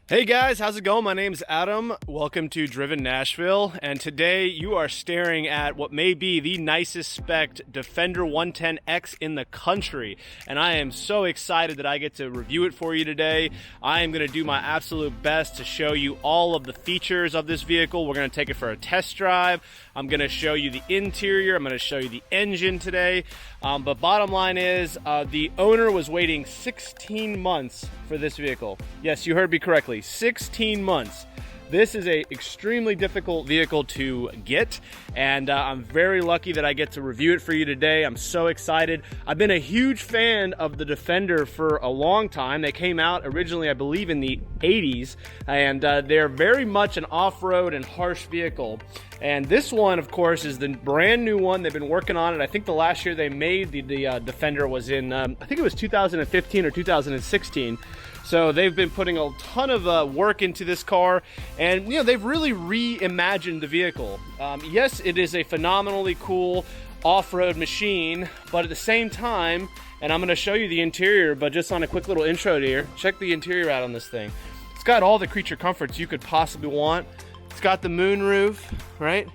Hey guys, how's it going? My name's Adam. Welcome to Driven Nashville, and today you are staring at what may be the nicest spec Defender 110X in the country, and I am so excited that I get to review it for you today. I am going to do my absolute best to show you all of the features of this vehicle. We're going to take it for a test drive. I'm going to show you the interior. I'm going to show you the engine today. But bottom line is, the owner was waiting 16 months for this vehicle. Yes, you heard me correctly, 16 months. This is a extremely difficult vehicle to get, and I'm very lucky that I get to review it for you today. I'm so excited. I've been a huge fan of the Defender for a long time. They came out originally, I believe, in the 80s, and they're very much an off-road and harsh vehicle. And this one, of course, is the brand new one. They've been working on it. I think the last year they made the Defender was in, I think it was 2015 or 2016. So they've been putting a ton of work into this car, and you know, they've really reimagined the vehicle. Yes, it is a phenomenally cool off-road machine, but at the same time, and I'm going to show you the interior, but just on a quick little intro here, check the interior out on this thing. It's got all the creature comforts you could possibly want. It's got the moonroof, right?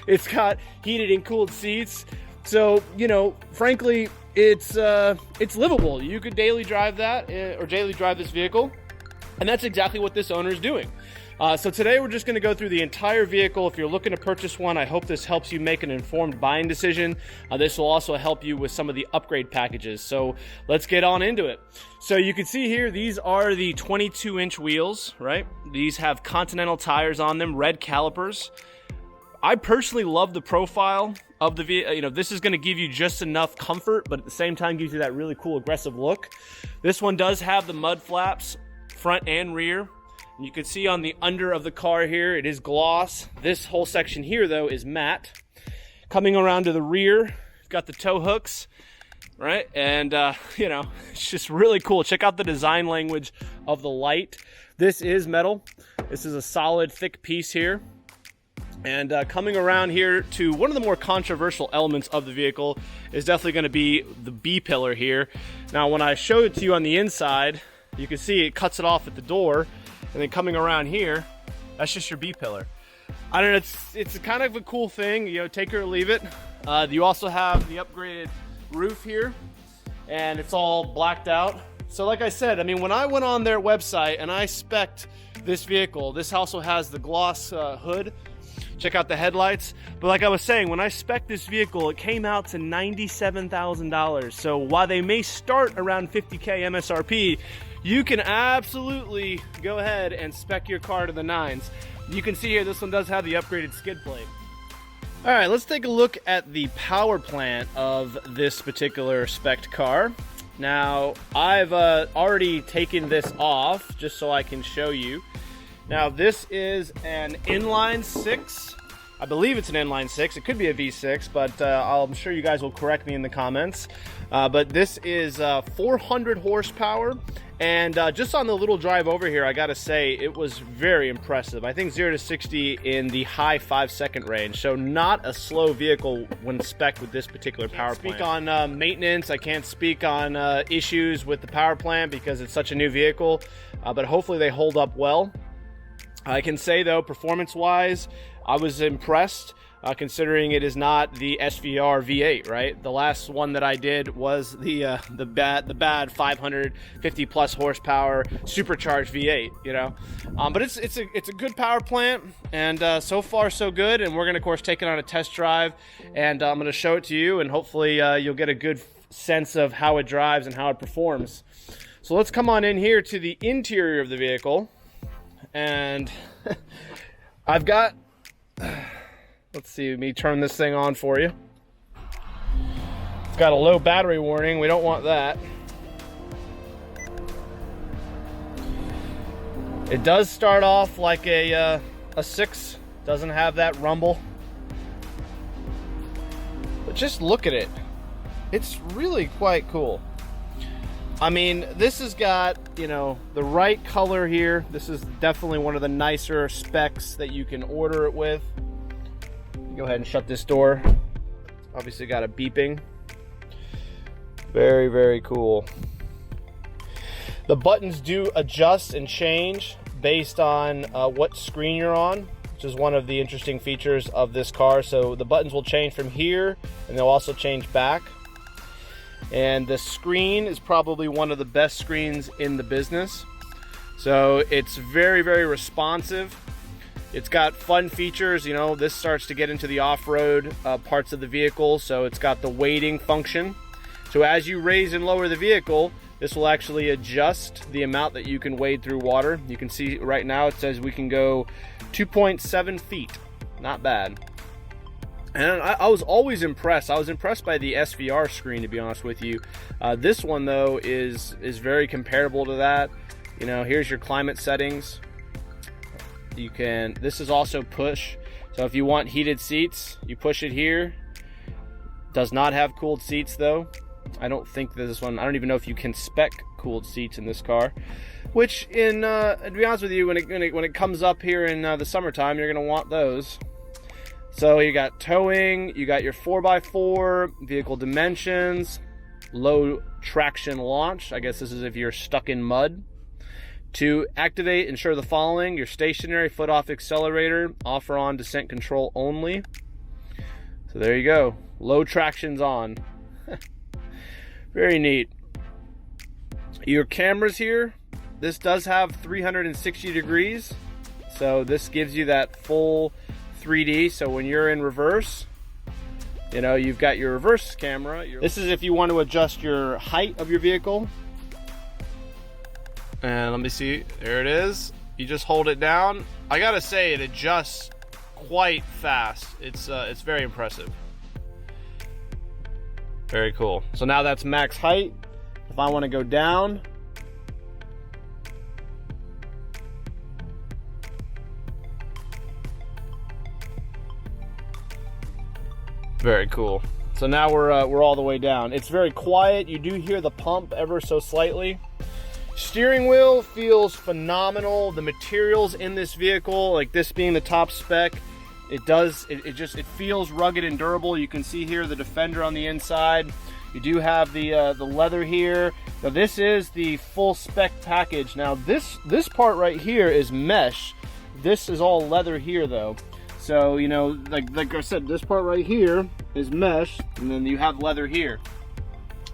It's got heated and cooled seats. So, you know, frankly, it's livable. You could daily drive that, or daily drive this vehicle, and that's exactly what this owner is doing. So today we're just going to go through the entire vehicle. If you're looking to purchase one, I hope this helps you make an informed buying decision. This will also help you with some of the upgrade packages. So let's get on into it. So you can see here, these are the 22-inch wheels, right? These have Continental tires on them, red calipers. I personally love the profile of the vehicle. You know, this is going to give you just enough comfort, but at the same time gives you that really cool aggressive look. This one does have the mud flaps, front and rear. And you can see on the under of the car here, it is gloss. This whole section here, though, is matte. Coming around to the rear, you've got the tow hooks, right? And, you know, it's just really cool. Check out the design language of the light. This is metal. This is a solid, thick piece here. And coming around here to one of the more controversial elements of the vehicle is definitely going to be the B-pillar here. Now, when I show it to you on the inside, you can see it cuts it off at the door. And then coming around here, that's just your B-pillar. I don't know, it's kind of a cool thing, you know, take it or leave it. You also have the upgraded roof here, and it's all blacked out. So like I said, I mean, when I went on their website and I spec'd this vehicle, this also has the gloss hood. Check out the headlights. But like I was saying, when I spec'd this vehicle, it came out to $97,000. So while they may start around $50K MSRP, you can absolutely go ahead and spec your car to the nines. You can see here, this one does have the upgraded skid plate. All right, let's take a look at the power plant of this particular spec car. Now, I've already taken this off just so I can show you. Now, this is an inline-six. I believe it's an inline-six. It could be a V6, but I'm sure you guys will correct me in the comments. But this is 400 horsepower. And just on the little drive over here, I gotta say, it was very impressive. I think 0 to 60 in the high 5-second range. So not a slow vehicle when spec'd with this particular power plant. I can't speak on maintenance. I can't speak on issues with the power plant because it's such a new vehicle. But hopefully they hold up well. I can say, though, performance-wise, I was impressed, considering it is not the SVR V8, right? The last one that I did was the bad 550 plus horsepower supercharged V8, you know. But it's a good power plant, and so far so good. And we're gonna, of course, take it on a test drive, and I'm gonna show it to you, and hopefully you'll get a good sense of how it drives and how it performs. So let's come on in here to the interior of the vehicle. And I've got, let's see, let me turn this thing on for you. It's got a low battery warning. We don't want that. It does start off like a 6. Doesn't have that rumble. But just look at it. It's really quite cool. I mean, this has got, you know, the right color here. This is definitely one of the nicer specs that you can order it with. Go ahead and shut this door. Obviously got a beeping. Very, very cool. The buttons do adjust and change based on what screen you're on, which is one of the interesting features of this car. So the buttons will change from here, and they'll also change back. And the screen is probably one of the best screens in the business. So it's very, very responsive. It's got fun features. You know, this starts to get into the off-road parts of the vehicle. So it's got the weighting function. So as you raise and lower the vehicle, this will actually adjust the amount that you can wade through water. You can see right now it says we can go 2.7 feet. Not bad. And I was always impressed. I was impressed by the SVR screen, to be honest with you. This one, though, is very comparable to that. You know, here's your climate settings. You can, this is also push. So if you want heated seats, you push it here. Does not have cooled seats, though. I don't think this one, I don't even know if you can spec cooled seats in this car. Which, to be honest with you, when it comes up here in the summertime, you're going to want those. So you got towing, you got your 4x4, vehicle dimensions, low traction launch. I guess this is if you're stuck in mud. To activate, ensure the following: your stationary foot off accelerator, off or on descent control only. So there you go. Low traction's on. Very neat. Your cameras here, this does have 360 degrees. So this gives you that full 3D, so when you're in reverse, you know, you've got your reverse camera. This is if you want to adjust your height of your vehicle. And let me see, there it is. You just hold it down. I gotta say, it adjusts quite fast. It's very impressive. Very cool. So now that's max height. If I want to go down, very cool. So now we're all the way down. It's very quiet. You do hear the pump ever so slightly. Steering wheel feels phenomenal. The materials in this vehicle, like this being the top spec, it feels rugged and durable. You can see here the Defender on the inside. You do have the leather here. Now this is the full spec package. Now this part right here is mesh. This is all leather here though. So, you know, like I said, this part right here is mesh, and then you have leather here.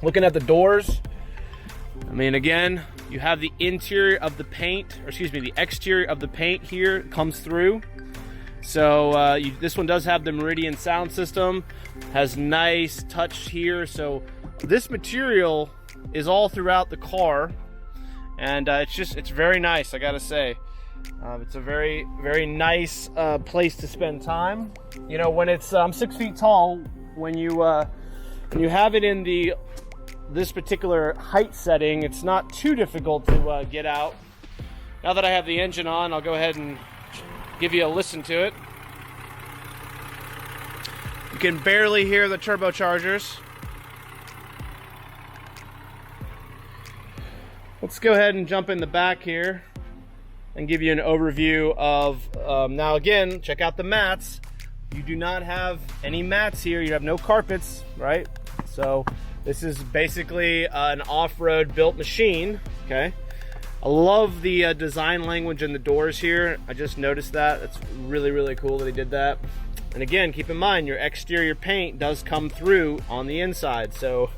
Looking at the doors, I mean, again, you have the interior of the paint, or excuse me, the exterior of the paint here comes through. So this one does have the Meridian sound system, has nice touch here. So this material is all throughout the car, and it's very nice, I gotta say. It's a very, very nice place to spend time. You know, when it's 6 feet tall, when you have it in this particular height setting, it's not too difficult to get out. Now that I have the engine on, I'll go ahead and give you a listen to it. You can barely hear the turbochargers. Let's go ahead and jump in the back here and give you an overview of, now again, check out the mats. You do not have any mats here. You have no carpets, right? So this is basically an off-road built machine, okay? I love the design language in the doors here. I just noticed that. It's really, really cool that they did that. And again, keep in mind, your exterior paint does come through on the inside. So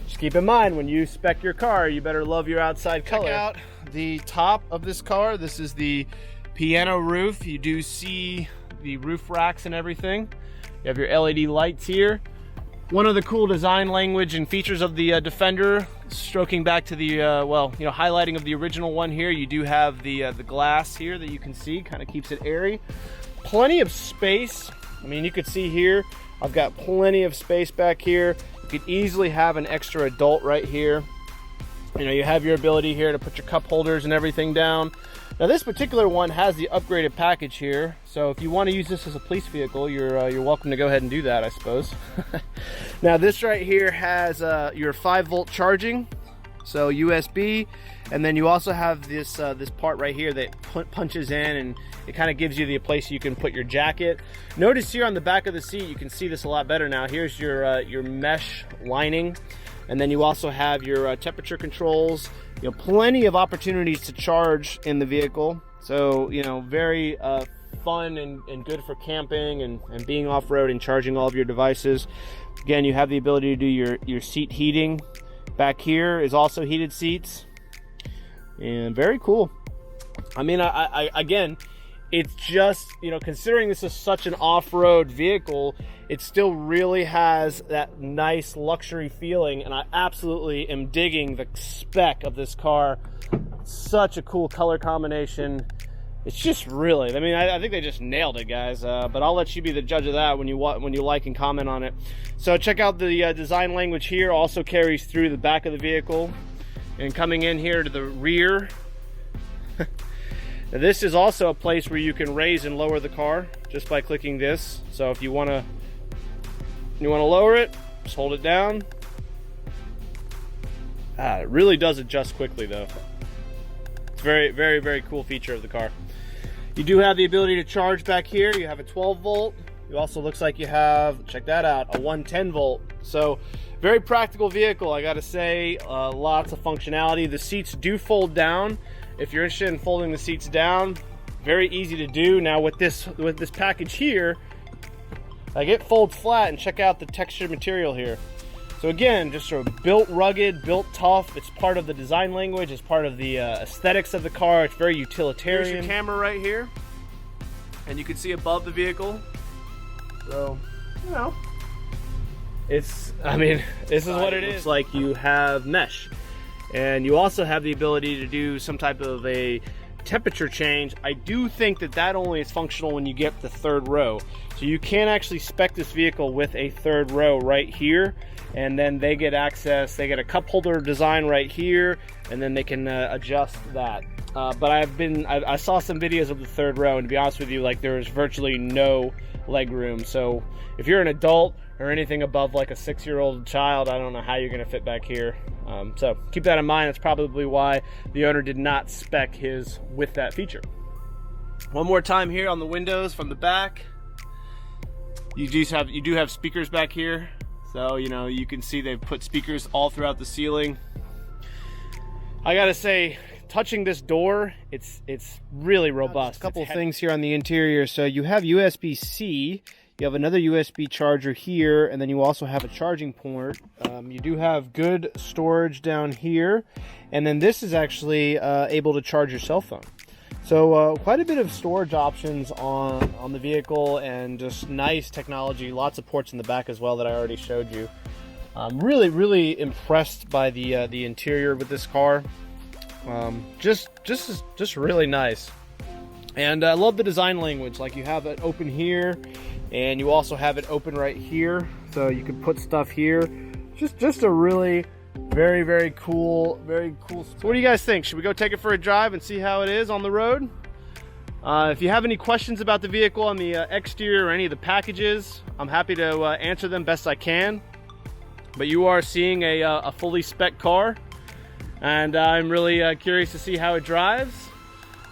just keep in mind, when you spec your car, you better love your outside color. Check out the top of this car. This is the piano roof. You do see the roof racks and everything. You have your LED lights here. One of the cool design language and features of the Defender, stroking back to the, highlighting of the original one here, you do have the glass here that you can see, kind of keeps it airy. Plenty of space. I mean, you could see here, I've got plenty of space back here. You could easily have an extra adult right here. You know, you have your ability here to put your cup holders and everything down. Now this particular one has the upgraded package here, so if you want to use this as a police vehicle, you're welcome to go ahead and do that, I suppose. Now this right here has your 5-volt charging, so USB, and then you also have this this part right here that punches in, and it kind of gives you the place you can put your jacket. Notice here on the back of the seat, you can see this a lot better now. Here's your mesh lining. And then you also have your temperature controls, plenty of opportunities to charge in the vehicle. So, very fun and good for camping and being off-road and charging all of your devices. Again, you have the ability to do your seat heating. Back here is also heated seats, and very cool. I mean, I again, it's just, considering this is such an off-road vehicle, it still really has that nice luxury feeling, and I absolutely am digging the spec of this car. Such a cool color combination. It's just really, I think they just nailed it, guys. But I'll let you be the judge of that when you like and comment on it. So check out the design language here. Also carries through the back of the vehicle. And coming in here to the rear, now this is also a place where you can raise and lower the car just by clicking this. So if you want to lower it, just hold it down. It really does adjust quickly though. It's very, very, very cool feature of the car. You do have the ability to charge back here. You have a 12 volt. It also looks like you have, check that out, a 110 volt. So very practical vehicle, I gotta say. Lots of functionality. The seats do fold down. If you're interested in folding the seats down, very easy to do. Now with this package here, it folds flat, and check out the textured material here. So again, just sort of built rugged, built tough. It's part of the design language. It's part of the aesthetics of the car. It's very utilitarian. Here's your camera right here, and you can see above the vehicle. So, this is what it is. It's like you have mesh, and you also have the ability to do some type of a temperature change. I do think that only is functional when you get the third row. So you can actually spec this vehicle with a third row right here, and then they get access. They get a cup holder design right here, and then they can adjust that. But I saw some videos of the third row, and to be honest with you, there is virtually no leg room. So if you're an adult or anything above like a 6-year-old child, I don't know how you're going to fit back here. So keep that in mind. That's probably why the owner did not spec his with that feature. One more time here on the windows from the back. You do have speakers back here. So, you can see they've put speakers all throughout the ceiling. I gotta say, touching this door, it's really robust. A couple of things here on the interior. So you have USB-C, you have another USB charger here, and then you also have a charging port. You do have good storage down here, and then this is actually able to charge your cell phone. So quite a bit of storage options on the vehicle, and just nice technology. Lots of ports in the back as well that I already showed you. I'm really impressed by the interior with this car. Just really nice. And I love the design language. Like, you have it open here, and you also have it open right here, so you can put stuff here. Just a really very cool. So what do you guys think? Should we go take it for a drive and see how it is on the road? If you have any questions about the vehicle on the exterior or any of the packages, I'm happy to answer them best I can. But you are seeing a fully spec car, and I'm really curious to see how it drives.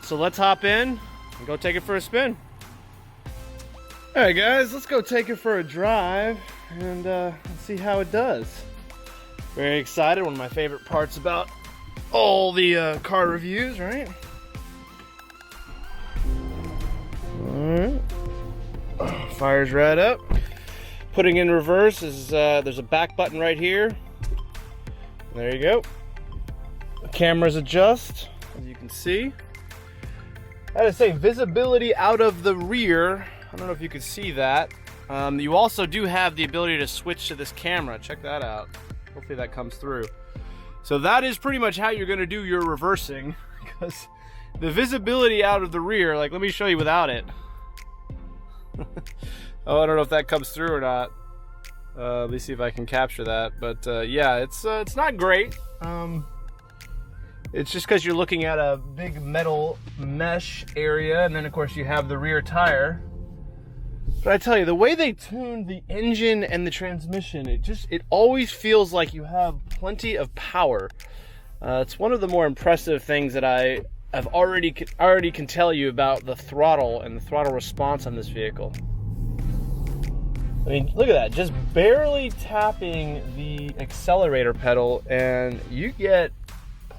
So let's hop in and go take it for a spin. All right, guys, let's go take it for a drive and see how it does. Very excited. One of my favorite parts about all the car reviews, right? All right. Fires right up. Putting in reverse is there's a back button right here. There you go. The cameras adjust, as you can see. I gotta say, visibility out of the rear, I don't know if you can see that. You also do have the ability to switch to this camera. Check that out. Hopefully that comes through. So that is pretty much how you're going to do your reversing, because the visibility out of the rear, let me show you without it. Oh, I don't know if that comes through or not. Let me see if I can capture that. But yeah, it's not great. It's just because you're looking at a big metal mesh area, and then of course you have the rear tire. But I tell you, the way they tuned the engine and the transmission, it always feels like you have plenty of power. It's one of the more impressive things that I've already can tell you about the throttle and the throttle response on this vehicle. I mean, look at that, just barely tapping the accelerator pedal, and you get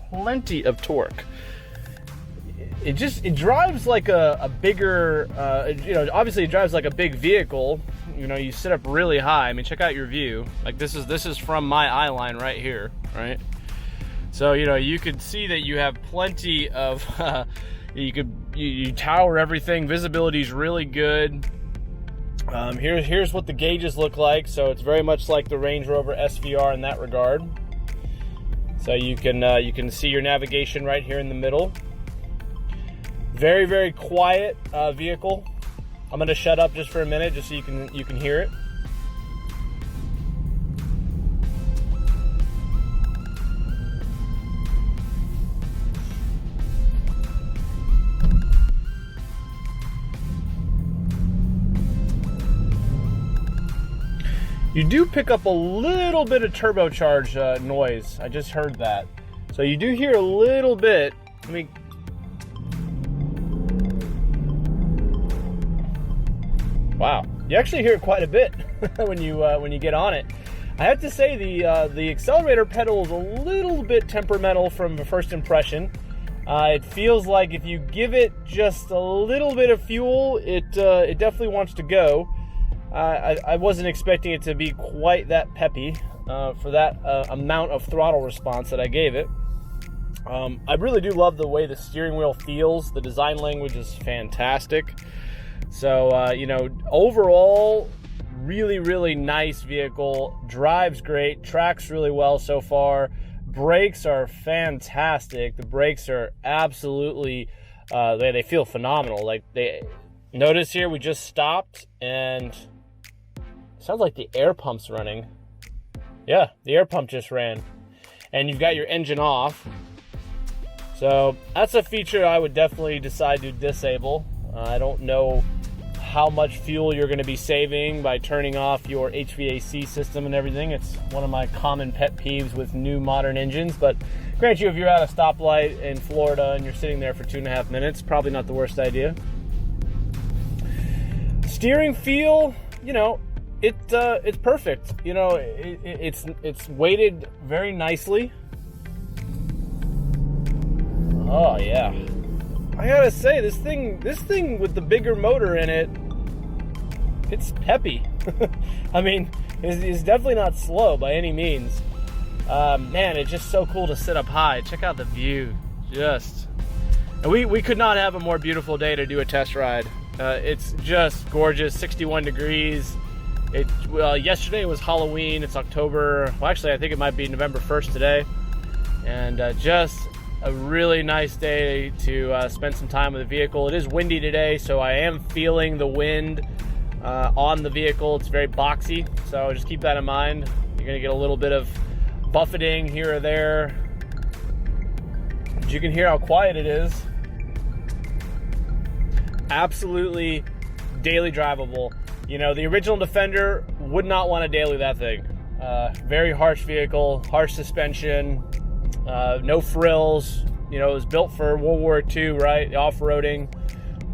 plenty of torque. It drives like a bigger, obviously it drives like a big vehicle. You sit up really high. I mean, check out your view. Like this is from my eye line right here, right? So, you could see that you have plenty of, you tower everything. Visibility is really good. Here's what the gauges look like. So it's very much like the Range Rover SVR in that regard. So you can see your navigation right here in the middle. Very, very quiet vehicle. I'm gonna shut up just for a minute, just so you can hear it. You do pick up a little bit of turbocharged noise. I just heard that. So you do hear a little bit. Let me. Wow, you actually hear it quite a bit when you get on it. I have to say the accelerator pedal is a little bit temperamental from the first impression. It feels like if you give it just a little bit of fuel, it definitely wants to go. I wasn't expecting it to be quite that peppy for that amount of throttle response that I gave it. I really do love the way the steering wheel feels. The design language is fantastic. So, overall, really, really nice vehicle. Drives great, tracks really well so far. Brakes are fantastic. The brakes are absolutely, they feel phenomenal. Notice here we just stopped and sounds like the air pump's running. Yeah, the air pump just ran. And you've got your engine off. So that's a feature I would definitely decide to disable. I don't know how much fuel you're going to be saving by turning off your HVAC system and everything. It's one of my common pet peeves with new modern engines, but grant you, if you're at a stoplight in Florida and you're sitting there for 2.5 minutes, probably not the worst idea. Steering feel, it's perfect. It's weighted very nicely. Oh yeah. I gotta say, this thing with the bigger motor in it, it's peppy. I mean, it's definitely not slow by any means. Man, it's just so cool to sit up high. Check out the view. And we could not have a more beautiful day to do a test ride. It's just gorgeous. 61 degrees. Yesterday was Halloween. It's October. Well, actually, I think it might be November 1st today. And just a really nice day to spend some time with the vehicle. It is windy today, so I am feeling the wind on the vehicle. It's very boxy, so just keep that in mind. You're gonna get a little bit of buffeting here or there. But you can hear how quiet it is. Absolutely daily drivable. The original Defender would not want to daily that thing. Very harsh vehicle, harsh suspension. No frills. It was built for World War II, right? Off-roading.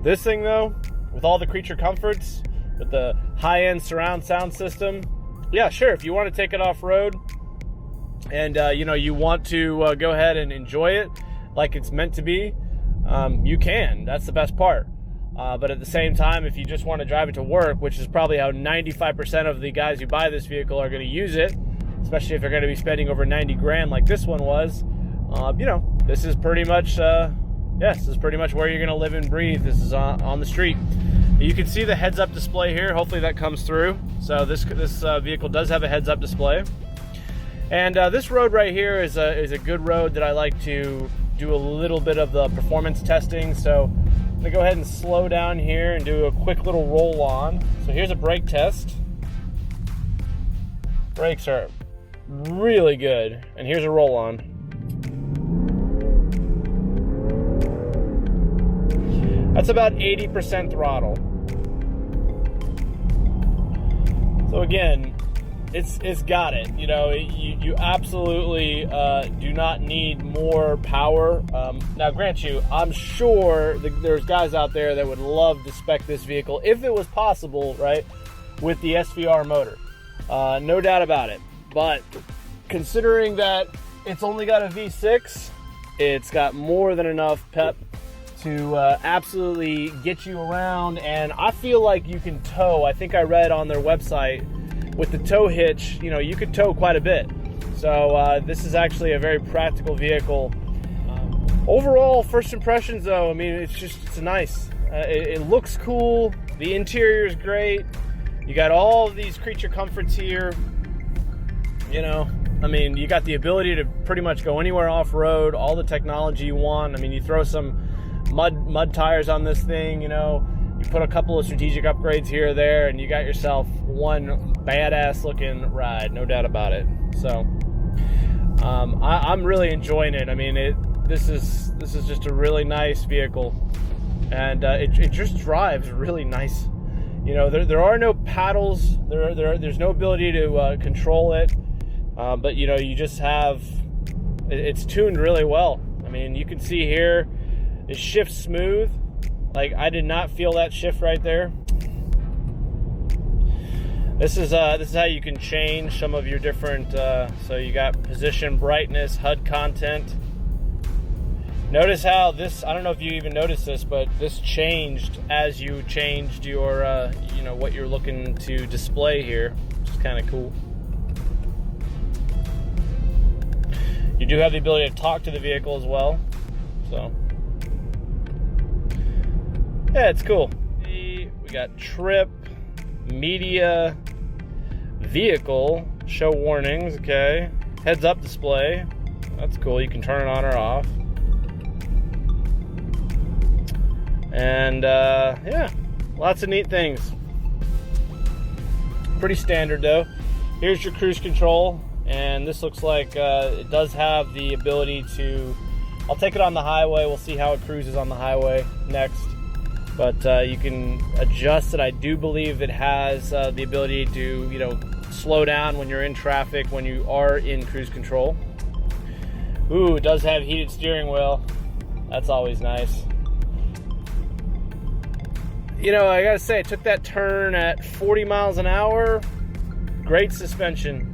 This thing, though, with all the creature comforts, with the high-end surround sound system, yeah, sure, if you want to take it off-road and, you want to go ahead and enjoy it like it's meant to be, you can. That's the best part. But at the same time, if you just want to drive it to work, which is probably how 95% of the guys who buy this vehicle are going to use it, especially if they're going to be spending over 90 grand like this one was, this is pretty much, this is pretty much where you're going to live and breathe. This is on the street. You can see the heads-up display here. Hopefully that comes through. So this vehicle does have a heads-up display. And this road right here is a good road that I like to do a little bit of the performance testing. So I'm going to go ahead and slow down here and do a quick little roll on. So here's a brake test. Brakes are really good. And here's a roll on. That's about 80% throttle. So again, it's got it. You absolutely do not need more power. Now, grant you, I'm sure there's guys out there that would love to spec this vehicle if it was possible, right, with the SVR motor. No doubt about it. But considering that it's only got a V6, It's got more than enough pep to absolutely get you around, and I feel like you can tow. I think I read on their website with the tow hitch, you know, you could tow quite a bit. So this is actually a very practical vehicle. Overall, first impressions though, I mean, it's nice. It looks cool. The interior is great. You got all of these creature comforts here. You know, I mean, you got the ability to pretty much go anywhere off-road, all the technology you want. I mean, you throw some mud tires on this thing, you know, you put a couple of strategic upgrades here or there, and you got yourself one badass looking ride, no doubt about it. So I'm really enjoying it. I mean, this is just a really nice vehicle, and it just drives really nice. You know, there are no paddles, there's no ability to control it, but you know, you just have it's tuned really well. I mean, you can see here it shifts smooth. Like, I did not feel that shift right there. This is how you can change some of your different so you got position, brightness, HUD content. Notice how this, I don't know if you even noticed this, but this changed as you changed your you know, what you're looking to display here, which is kind of cool. You do have the ability to talk to the vehicle as well, so yeah, it's cool. We got trip, media, vehicle, show warnings, okay. Heads up display, that's cool, you can turn it on or off. And yeah, lots of neat things. Pretty standard though. Here's your cruise control, and this looks like it does have the ability to, I'll take it on the highway, we'll see how it cruises on the highway next. But you can adjust it. I do believe it has the ability to, you know, slow down when you're in traffic, when you are in cruise control. Ooh, it does have heated steering wheel. That's always nice. You know, I gotta say, it took that turn at 40 miles an hour. Great suspension,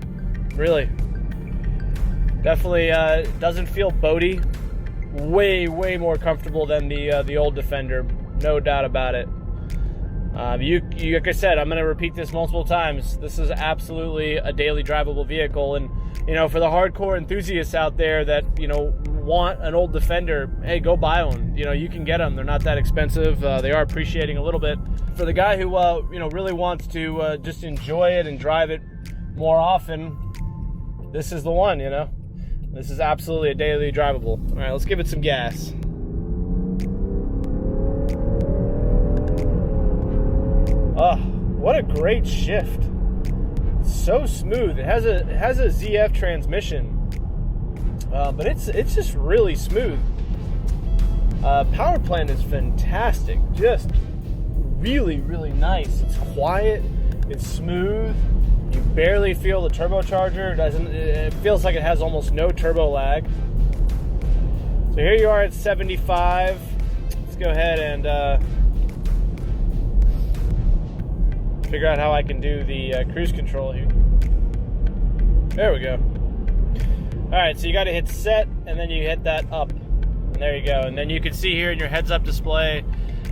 really. Definitely doesn't feel boaty. Way more comfortable than the old Defender. No doubt about it. You, like I said, I'm going to repeat this multiple times. This is absolutely a daily drivable vehicle, and you know, for the hardcore enthusiasts out there that, you know, want an old Defender, hey, go buy one. You know, you can get them. They're not that expensive. They are appreciating a little bit. For the guy who you know, really wants to just enjoy it and drive it more often, this is the one. You know, this is absolutely a daily drivable. All right, let's give it some gas. Oh, what a great shift. It's so smooth. It has a ZF transmission, but it's just really smooth. Power plant is fantastic. Just really nice. It's quiet. It's smooth. You barely feel the turbocharger. It feels like it has almost no turbo lag. So here you are at 75. Let's go ahead and figure out how I can do the cruise control here. There we go. Alright, so you got to hit set, and then you hit that up. And there you go. And then you can see here in your heads-up display,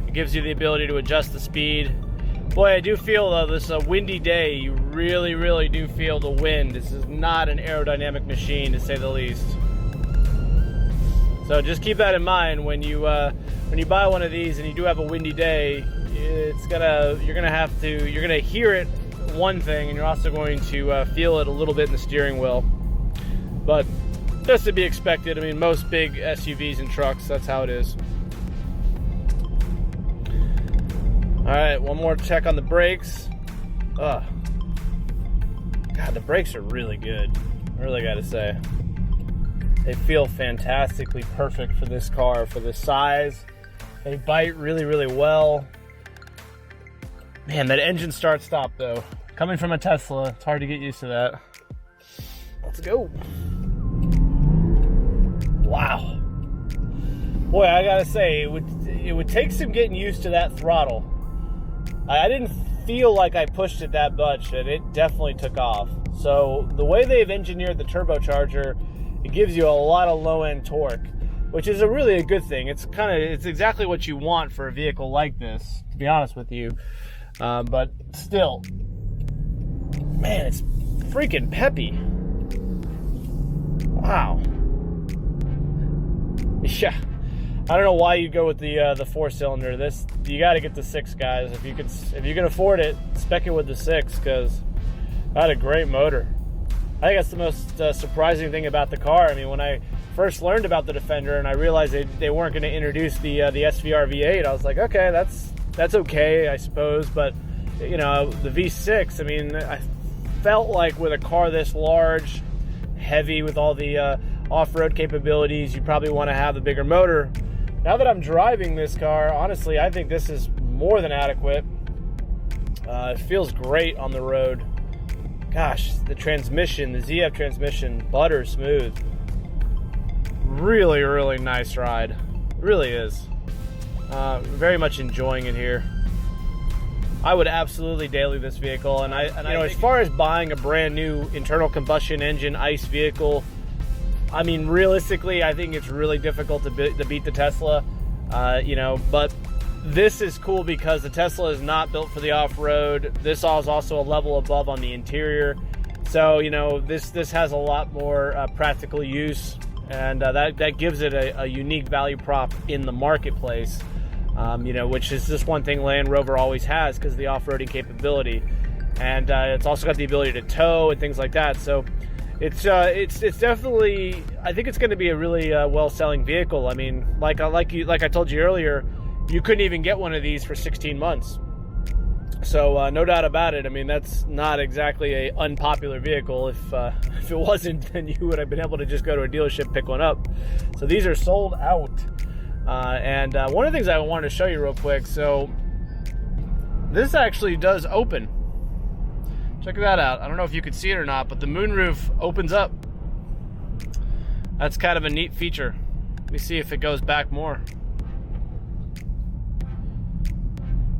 it gives you the ability to adjust the speed. Boy, I do feel, though, this is a windy day. You really do feel the wind. This is not an aerodynamic machine, to say the least. So just keep that in mind when you buy one of these and you do have a windy day. You're gonna hear it one thing, and you're also going to feel it a little bit in the steering wheel. But that's to be expected. I mean, most big SUVs and trucks, that's how it is. All right, one more check on the brakes. God, the brakes are really good. I really gotta say, they feel fantastically perfect for this car, for this size. They bite really well. Man, that engine start-stop though. Coming from a Tesla, it's hard to get used to that. Let's go. Wow. Boy, I gotta say, it would take some getting used to that throttle. I didn't feel like I pushed it that much, and it definitely took off. So the way they've engineered the turbocharger, it gives you a lot of low-end torque. which is really a good thing. It's exactly what you want for a vehicle like this, to be honest with you. But still, man, it's freaking peppy. Wow. Yeah. I don't know why you go with the 4-cylinder. This, you got to get the 6, guys. If you can afford it, spec it with the 6, because that a great motor. I think that's the most surprising thing about the car. I mean, when I first learned about the Defender and I realized they weren't going to introduce the SVR V8, I was like, okay, that's okay, I suppose. But you know, the V6, I mean, I felt like with a car this large, heavy, with all the off-road capabilities, you probably want to have a bigger motor. Now that I'm driving this car, honestly, I think this is more than adequate. It feels great on the road. Gosh, the transmission, the ZF transmission, butter smooth. Really, really nice ride. It really is. Very much enjoying it here. I would absolutely daily this vehicle, and I know as far as buying a brand new internal combustion engine ICE vehicle, I mean, realistically, I think it's really difficult to beat the Tesla, you know, but this is cool because the Tesla is not built for the off-road. This is also a level above on the interior. So, you know, this has a lot more practical use, and that gives it a unique value prop in the marketplace, you know, which is just one thing Land Rover always has because of the off-roading capability. And it's also got the ability to tow and things like that. So it's definitely, I think it's going to be a really well-selling vehicle. I mean, like I told you earlier, you couldn't even get one of these for 16 months. So no doubt about it. I mean, that's not exactly a unpopular vehicle. If it wasn't, then you would have been able to just go to a dealership, pick one up. So these are sold out. And one of the things I wanted to show you real quick. So this actually does open. Check that out. I don't know if you could see it or not, but the moonroof opens up. That's kind of a neat feature. Let me see if it goes back more.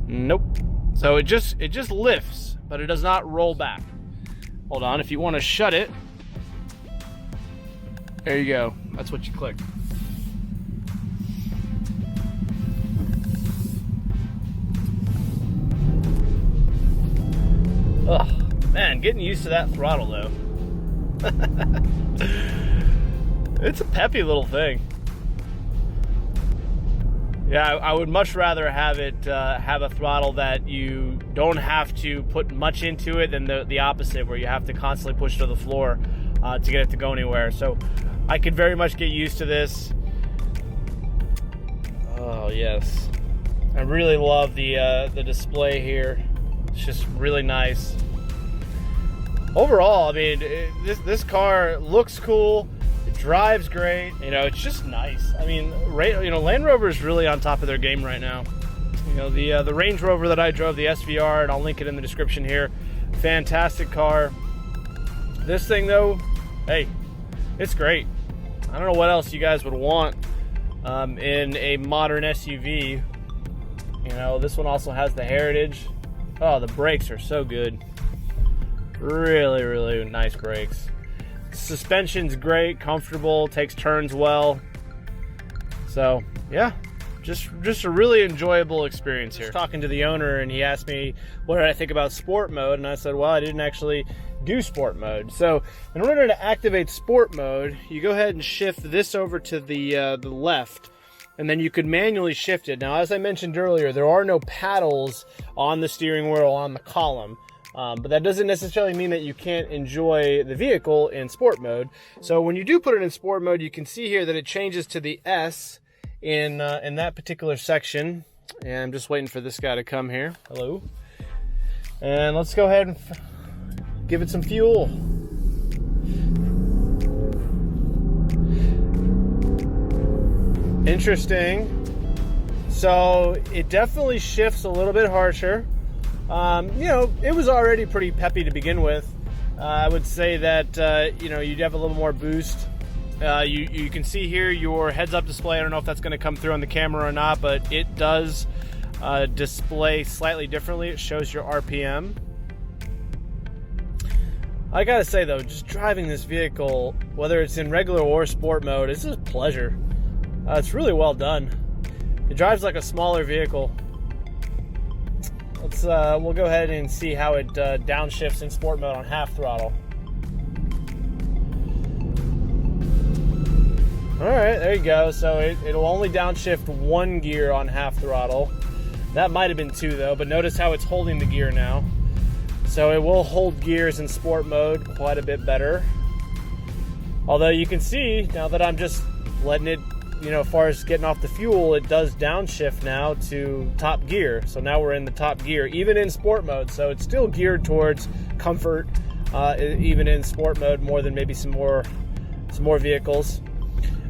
Nope. So it just lifts, but it does not roll back. Hold on, if you want to shut it, there you go. That's what you click. Ugh, man, getting used to that throttle though. It's a peppy little thing. Yeah, I would much rather have it have a throttle that you don't have to put much into it than the opposite, where you have to constantly push to the floor to get it to go anywhere. So I could very much get used to this. Oh yes, I really love the display here. It's just really nice. Overall, I mean, this car looks cool. Drives great, you know, it's just nice. I mean, you know, Land Rover is really on top of their game right now. You know, the Range Rover that I drove, the SVR, and I'll link it in the description here. Fantastic car. This thing though, hey, it's great. I don't know what else you guys would want in a modern SUV. You know, this one also has the Heritage. Oh, the brakes are so good. Really, really nice brakes. Suspension's great, comfortable, takes turns well. So yeah, just a really enjoyable experience here. I was talking to the owner and he asked me what did I think about sport mode, and I said, well, I didn't actually do sport mode. So in order to activate sport mode, you go ahead and shift this over to the left, and then you could manually shift it. Now, as I mentioned earlier, there are no paddles on the steering wheel on the column. But that doesn't necessarily mean that you can't enjoy the vehicle in sport mode. So when you do put it in sport mode, you can see here that it changes to the S in that particular section. And I'm just waiting for this guy to come here. Hello. And let's go ahead and give it some fuel. Interesting. So it definitely shifts a little bit harsher. You know, it was already pretty peppy to begin with. I would say that, you know, you'd have a little more boost. You can see here your heads-up display. I don't know if that's going to come through on the camera or not, but it does display slightly differently. It shows your RPM. I gotta say though, just driving this vehicle, whether it's in regular or sport mode, it's just a pleasure. It's really well done. It drives like a smaller vehicle. Let's we'll go ahead and see how it downshifts in sport mode on half throttle. All right, there you go. So it'll only downshift one gear on half throttle. That might have been two though, but notice how it's holding the gear now. So it will hold gears in sport mode quite a bit better. Although you can see now that I'm just letting it, you know, as far as getting off the fuel, it does downshift now to top gear. So now we're in the top gear, even in sport mode. So it's still geared towards comfort, even in sport mode, more than maybe some more vehicles.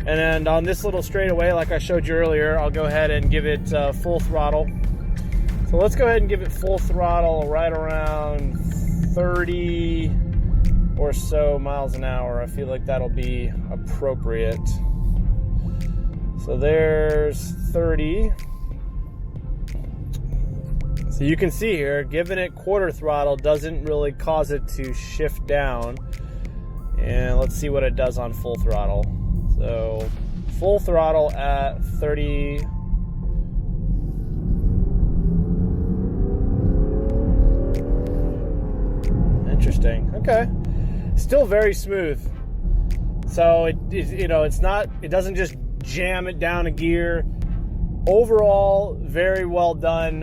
And then on this little straightaway, like I showed you earlier, I'll go ahead and give it full throttle. So let's go ahead and give it full throttle right around 30 or so miles an hour. I feel like that'll be appropriate. So there's 30. So you can see here, giving it quarter throttle doesn't really cause it to shift down. And let's see what it does on full throttle. So full throttle at 30. Interesting. Okay. Still very smooth. So it doesn't just jam it down a gear. Overall, very well done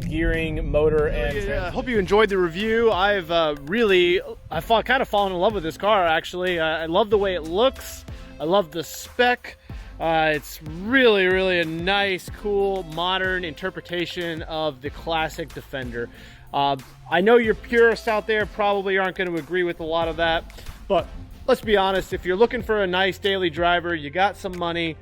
gearing, motor, and I hope you enjoyed the review. I've kind of fallen in love with this car, actually. I love the way it looks. I love the spec. It's really, really a nice, cool, modern interpretation of the classic Defender. I know your purists out there probably aren't going to agree with a lot of that, but let's be honest, if you're looking for a nice daily driver, you got some money,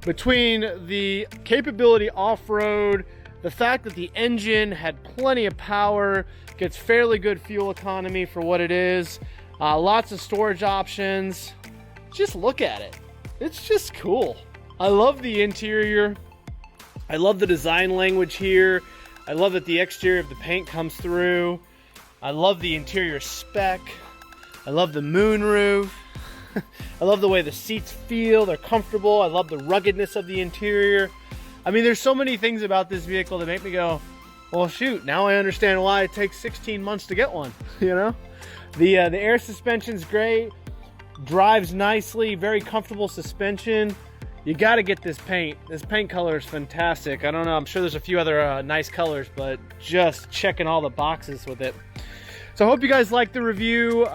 between the capability off-road, the fact that the engine had plenty of power, gets fairly good fuel economy for what it is, lots of storage options, just look at it. It's just cool. I love the interior. I love the design language here. I love that the exterior of the paint comes through. I love the interior spec. I love the moonroof. I love the way the seats feel. They're comfortable. I love the ruggedness of the interior. I mean, there's so many things about this vehicle that make me go, well, shoot, now I understand why it takes 16 months to get one, you know? The air suspension's great. Drives nicely, very comfortable suspension. You got to get this paint. This paint color is fantastic. I don't know, I'm sure there's a few other nice colors, but just checking all the boxes with it. So I hope you guys liked the review.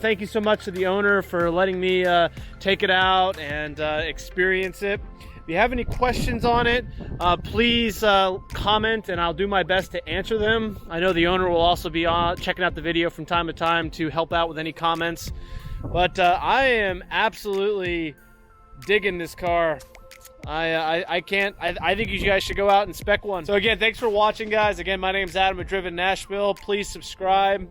Thank you so much to the owner for letting me take it out and experience it. If you have any questions on it, please comment and I'll do my best to answer them. I know the owner will also be checking out the video from time to time to help out with any comments. But I am absolutely digging this car. I think you guys should go out and spec one. So again, thanks for watching, guys. Again, my name's Adam with Driven Nashville. Please subscribe.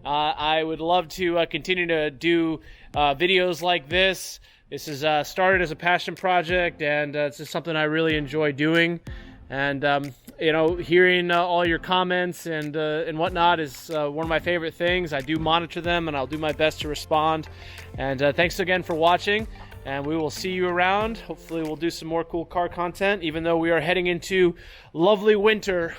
I would love to continue to do videos like this. This is started as a passion project, and it's just something I really enjoy doing. And you know, hearing all your comments and whatnot is one of my favorite things. I do monitor them, and I'll do my best to respond. And thanks again for watching. And we will see you around. Hopefully we'll do some more cool car content, even though we are heading into lovely winter.